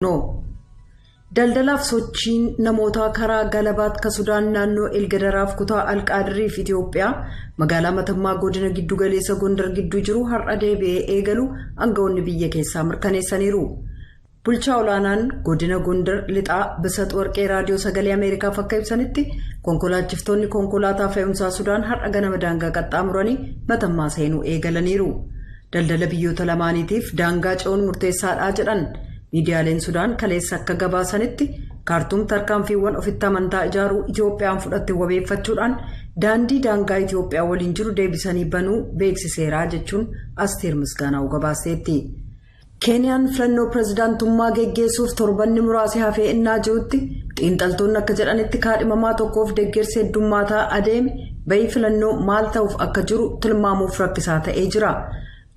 No. Daldalaaf sochiin namoota karaa Galabaat ka Sudaan naannoo Elgadaraaf kutaa Alqaadiriif Itoophiyaa magaalaa Matammaa godina giddu galeessa Gondar gidduu jiru har'a deebi'ee eegalu aangawoonni biyya keessaa mirkaneessaniiru. Bulchaa olaanaan godina Gondar lixaa Bisat Warqee raadiyoo sagalee Ameerikaaf akka ibsanitti konkolaachiftonni konkolaataa fe'umsaa Sudaan har'a ganama daangaa qaxxaamuranii Matammaa seenuu eegalaniiru. Daldala biyyoota lamaaniitiif daangaa ce'uun murteessaadha jedhan. Miidiyaaleen Sudaan kaleessa akka gabaasanitti kaartuum tarkaanfiiwwan ofitti amantaa ijaaruu Itoophiyaan fudhatte wabeeffachuudhaan daandii daangaa Itoophiyaa waliin jiru deebisanii banuu beeksiseera jechuun Asteer Misgaanaa'u gabaasteetti. Keeniyaan filannoo pirezidaantummaa geggeessuuf torbanni muraasa hafee innaa jirutti xiinxaltoonni akka jedhanitti kaadhimamaa tokkoof deeggarsa heddummaataa adeeme bayii filannoo maal ta'uuf akka jiru tilmaamuuf rakkisaa ta'ee jira.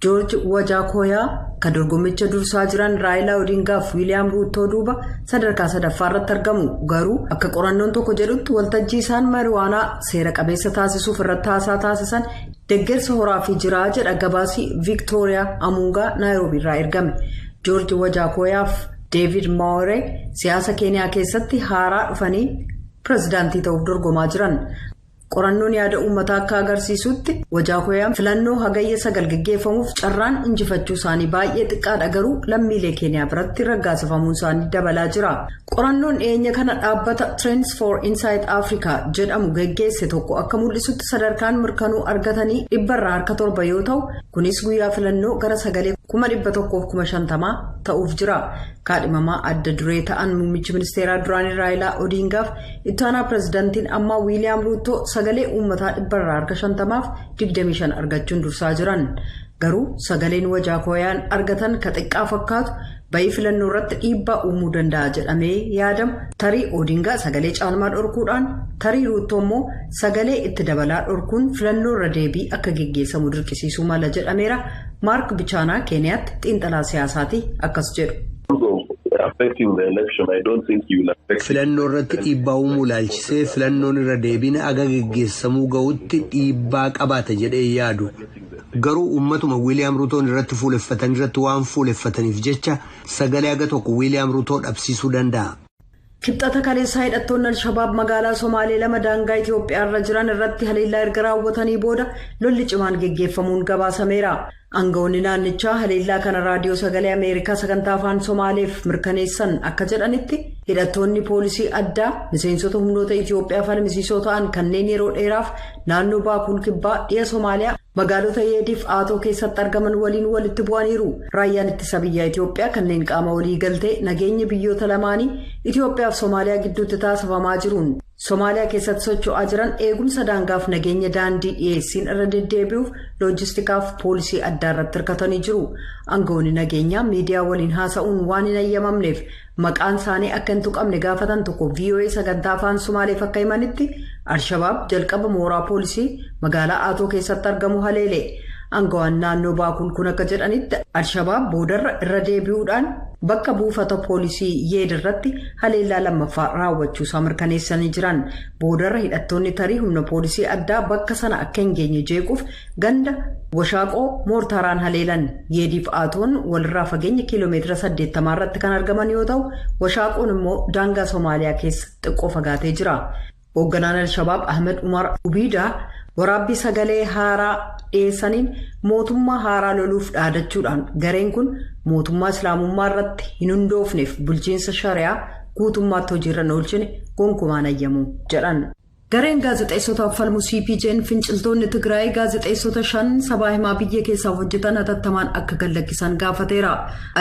George Wajakoyaa kan dorgommicha dursaa jiran Raayilaa Odingaaf Wiiliyaam Ruutoo duuba sadarkaa sadaffaarratti argamu garuu akka qorannoon tokko jedhutti waltajjii isaan mariwaanaa seera qabeessa taasisuuf irratti haasaa taasisan deeggarsa horaa fi jiraa jedha gabaasii Viktooriyaa Amungaa Naayiroobiirraa ergame. George Wajakoyaaf David Maore siyaasa Keeniyaa keessatti haaraa dhufanii pirezidaantii ta'uuf dorgomaa jiran. Qorannoon yaada uummataa akka agarsiisutti Wajakoyaan filannoo hagayya 9 geggeeffamuuf carraan injifachuu isaanii baay'ee xiqqaadha garuu lammiilee Keeniyaa biratti raggaasifamuun isaanii dabalaa jira. Qorannoon dhiyeenya kana dhaabbata Trends for Insight Africa jedhamu geggeesse tokko akka mul'isutti sadarkaan mirkanuu argatanii 100% yoo ta'u kunis guyyaa filannoo gara 9,150 ta'uuf jira. Kaadhimamaa adda duree ta'an muummichi ministeeraa duraanii Raayilaa Odingaaf ittaanaa pirezidaantiin ammaa Wiiliyaam Ruutoo sagalee uummataa 125 argachuun dursaa jiran. Garuu sagaleen Wajakoyaan argatan ka xiqqaa fakkaatu bayii filannoo irratti dhiibbaa uumuu danda'a jedhamee yaadamu tarii Odingaa sagalee caalmaa dhorkuudhaan tarii Ruutoo immoo sagalee itti dabalaa dhorkuun filannoo irra deebii akka geggeessamu dirqisiisuu mala jedhameera. Maark Bichaanaa Keeniyaatti xiinxalaa siyaasaati akkas jedhu. Filannoo irratti dhiibbaa uumuu ilaalchisee filannoon irra deebiin aga geggeessamuu ga'utti dhiibbaa qabaata jedhee yaadu. Garuu uummatuma Wiiliyaam Ruutoon irratti fuuleffatan irratti waan fuuleffataniif jecha sagalee aga tokko Wiiliyaam Ruutoo dhabsiisuu danda'a. Kibxata kaleessaa hidhattoonni Al-Shabaab magaalaa Somaalee lama daangaa Itoophiyaa irra jiran irratti haleellaa erga raawwatanii booda lolli cimaan geggeeffamuun gabaasameera. Aangawoonni naannichaa haleellaa kana raadiyoo sagalee Ameerikaa sagantaa afaan Somaaleef mirkaneessan akka jedhanitti hidhattoonni poolisii addaa miseensota humnoota Itoophiyaa falmisiisoo ta'an kanneen yeroo dheeraaf naannoo Baakuul Kibbaa dhiya Somaaliyaa magaalota Yeediif Aatoo keessatti argaman waliin walitti bu'aniiru. Raayyaan ittisa biyyaa Itoophiyaa kanneen qaama walii galtee nageenya biyyoota lamaanii Itoophiyaa fi Somaaliyaa gidduutti taasifamaa jiruun Somaaliyaa keessatti socho'aa jiran eegumsa daangaaf nageenya daandii dhiyeessiin irra deddeebi'uuf loojistikaaf poolisii addaa irratti hirkatanii jiru. Aangawoonni nageenyaa miidiyaa waliin haasa'uun waan hin ayyamamneef maqaan isaanii akka hin tuqamne gaafatan tokko VOA sagantaa afaan Somaaleef akka himanitti Al-Shabaab jalqaba mooraa poolisii magaalaa Aatoo keessatti argamu haleele. Aangawaan naannoo Baakuul kun akka jedhanitti Al-Shabaab boodarra irra deebi'uudhaan bakka buufata poolisii Yeed irratti haleellaa lammaffaa raawwachuu isaa mirkaneessanii jiran. Boodarra hidhattoonni tarii humna poolisii addaa bakka sana akka hin geenye jeequuf ganda Washaaqoo moortaaraan haleelan. Yeediif Aatoon walirraa fageenya kiiloomeetira 80 irratti kan argaman yoo ta'u Washaaqoon immoo daangaa Somaaliyaa keessa xiqqoo fagaatee jira. Hoogganaan Al-Shabaab Ahmed Umar Ubiidaa waraabbii sagalee haaraa dhiyeessaniin mootummaa haaraa loluuf dhaadachuudhaan gareen kun mootummaa islaamummaa irratti hin hundoofneef bulchiinsa shari'aa guutummaatti hojiirra oolchine gonkumaan ayyamu jedhan. Gareen gaazexeessotaaf falmu CPJ'n finciltoonni Tigraay gaazexeessota 5 sabaa himaa biyya keessaaf hojjetan hatattamaan akka gallakkisan gaafateera.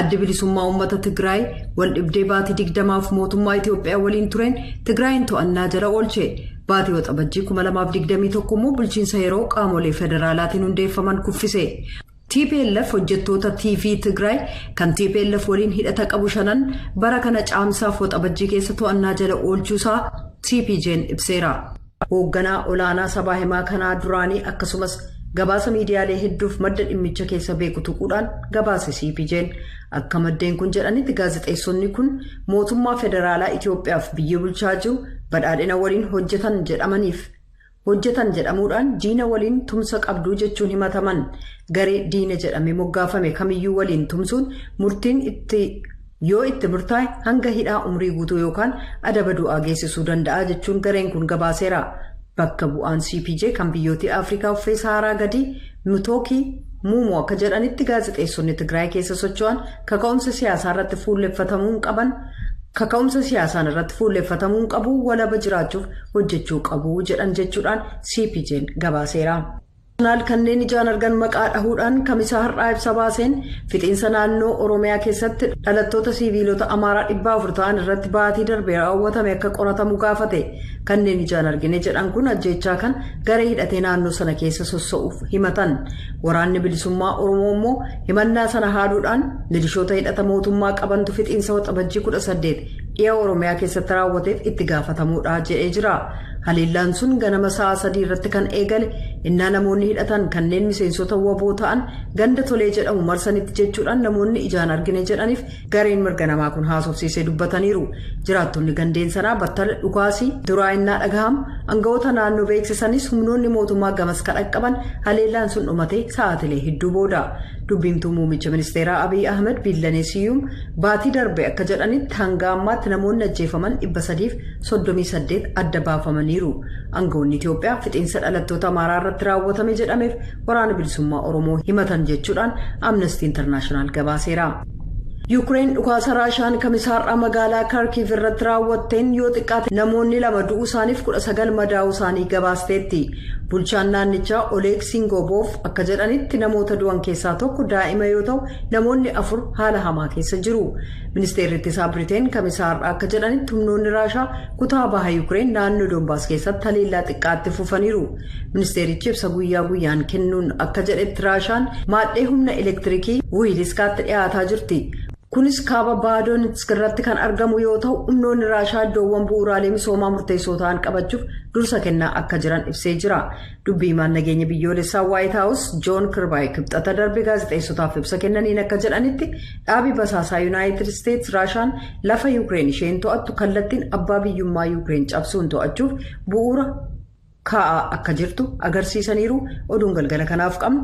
Addi bilisummaa uummata Tigraay wal dhibdee baatii 20f mootummaa Itoophiyaa waliin tureen Tigraayin to'annaa jala oolche. Baatii waxabajjii 2021 immoo bulchiinsa yeroo qaamolee federaalaatiin hundeeffaman kuffise. TPLF hojjettoota TV Tigraay kan TPLF waliin hidhata qabu 5 bara kana caamsaaf waxabajjii keessa to'annaa jala oolchuusaa CPJ'n ibseera. Hoogganaa olaanaa sabaa himaa kanaa duraanii akkasumas gabaasa miidiyaalee hedduuf madda dhimmicha keessa beeku tuquudhaan gabaase CPJ'n akka maddeen kun jedhanitti gaazexeessonni kun mootummaa federaalaa Itoophiyaaf biyya bulchaa jiru badhaadhina waliin hojjetan jedhamuudhaan diina waliin tumsa qabduu jechuun himataman. Garee diina jedhamee moggaafame kamiyyuu waliin tumsuun murtiin itti yoo itti murtaa'e hanga hidhaa umrii guutuu yookaan adaba du'aa geessisuu danda'a jechuun gareen kun gabaaseera. Bakka bu'aan CPJ kan biyyoota Afrikaa uffee Saharaa gadi Mutookii Muumoo akka jedhanitti gaazexeessonni Tigraay keessa socho'an kaka'umsa siyaasaa irratti fuulleffatamuu qabu walaba jiraachuuf hojjechuu qabu jedhan jechuudhaan CPJ'n gabaaseera. Kanneen ijaan argan maqaa dhahuudhaan kamisaa har'aa ibsa baaseen fixiinsa naannoo Oromiyaa keessatti dhalattoota siviilota Amaaraa 400 ta'an irratti baatii darbee raawwatame akka qoratamu gaafate. Kanneen ijaan argine jedhan kun ajjeechaa kan garee hidhatee naannoo sana keessa sossa'uuf himatan. Waraanni bilisummaa Oromoo immoo himannaa sana haaluudhaan milishoota hidhata mootummaa qabantu fixiinsa waxabajjii 18 dhiyaa Oromiyaa keessatti raawwateef itti gaafatamuudha jedhee jira. Haleellaan sun ganama sa'a 3 irratti kan eegale innaa namoonni hidhatan kanneen miseensota waboo ta'an ganda tolee jedhamu marsanitti jechuudhaan namoonni ijaan argine jedhaniif gareen mirga namaa kun haasofsiisee dubbataniiru. Jiraattonni gandeen sanaa battala dhukaasii duraa innaa dhagahamu aangawoota naannoo beeksisanis humnoonni mootummaa gamas kadhaqqaban haleellaan sun dhumatee sa'aatilee hedduu booda. Dubbimtuu muummicha ministeeraa Abiy Ahmed Billaneesiyuum baatii darbe akka jedhanitti hanga ammaatti namoonni ajjeefaman 338 adda baafamaniiru. Aangawoonni Itoophiyaa fixiinsa dhalattoota Amaaraa irratti raawwatame jedhameef waraana bilisummaa Oromoo himatan jechuudhaan Amnesty International gabaaseera. Ukraine dhukaasa Raashaan kamisaarraa magaalaa Kharkiv irratti raawwatteen yoo xiqqaate namoonni 2 du'uu isaaniif 19 madaa'uu isaanii gabaasteetti. Bulchaan naannichaa Oleg Singobov akka jedhanitti namoota du'an keessaa tokko daa'ima yoo ta'u namoonni 4 haala hamaa keessa jiru. Ministeerri ittisaa Biriteen kamisaarraa akka jedhanitti humnoonni Raashaa kutaa baha Ukraine naannoo Donbaas keessatti haleellaa xiqqaatti fufaniiru. Ministeerichi ibsa guyyaa guyyaan kennuun akka jedhetti Raashaan maadhee humna elektiriikii Wiiliskaatti dhiyaataa jirti. Kunis kaaba Baadonetsk irratti kan argamu yoo ta'u humnoonni Raashaa iddoowwan bu'uuraalee misoomaa murteessoo ta'an qabachuuf dursa kennaa akka jiran ibsee jira. Dubbii himaan nageenya biyyoolessaa White House John Kirby kibxata darbe gaazexeessotaaf ibsa kennaniin akka jedhanitti dhaabii basaasaa United States Raashaan lafa Ukraine isheen to'attu kallattiin abbaa biyyummaa Ukraine cabsuun to'achuuf bu'uura kaa'aa akka jirtu agarsiisaniiru. Oduun galgala kanaaf qabnu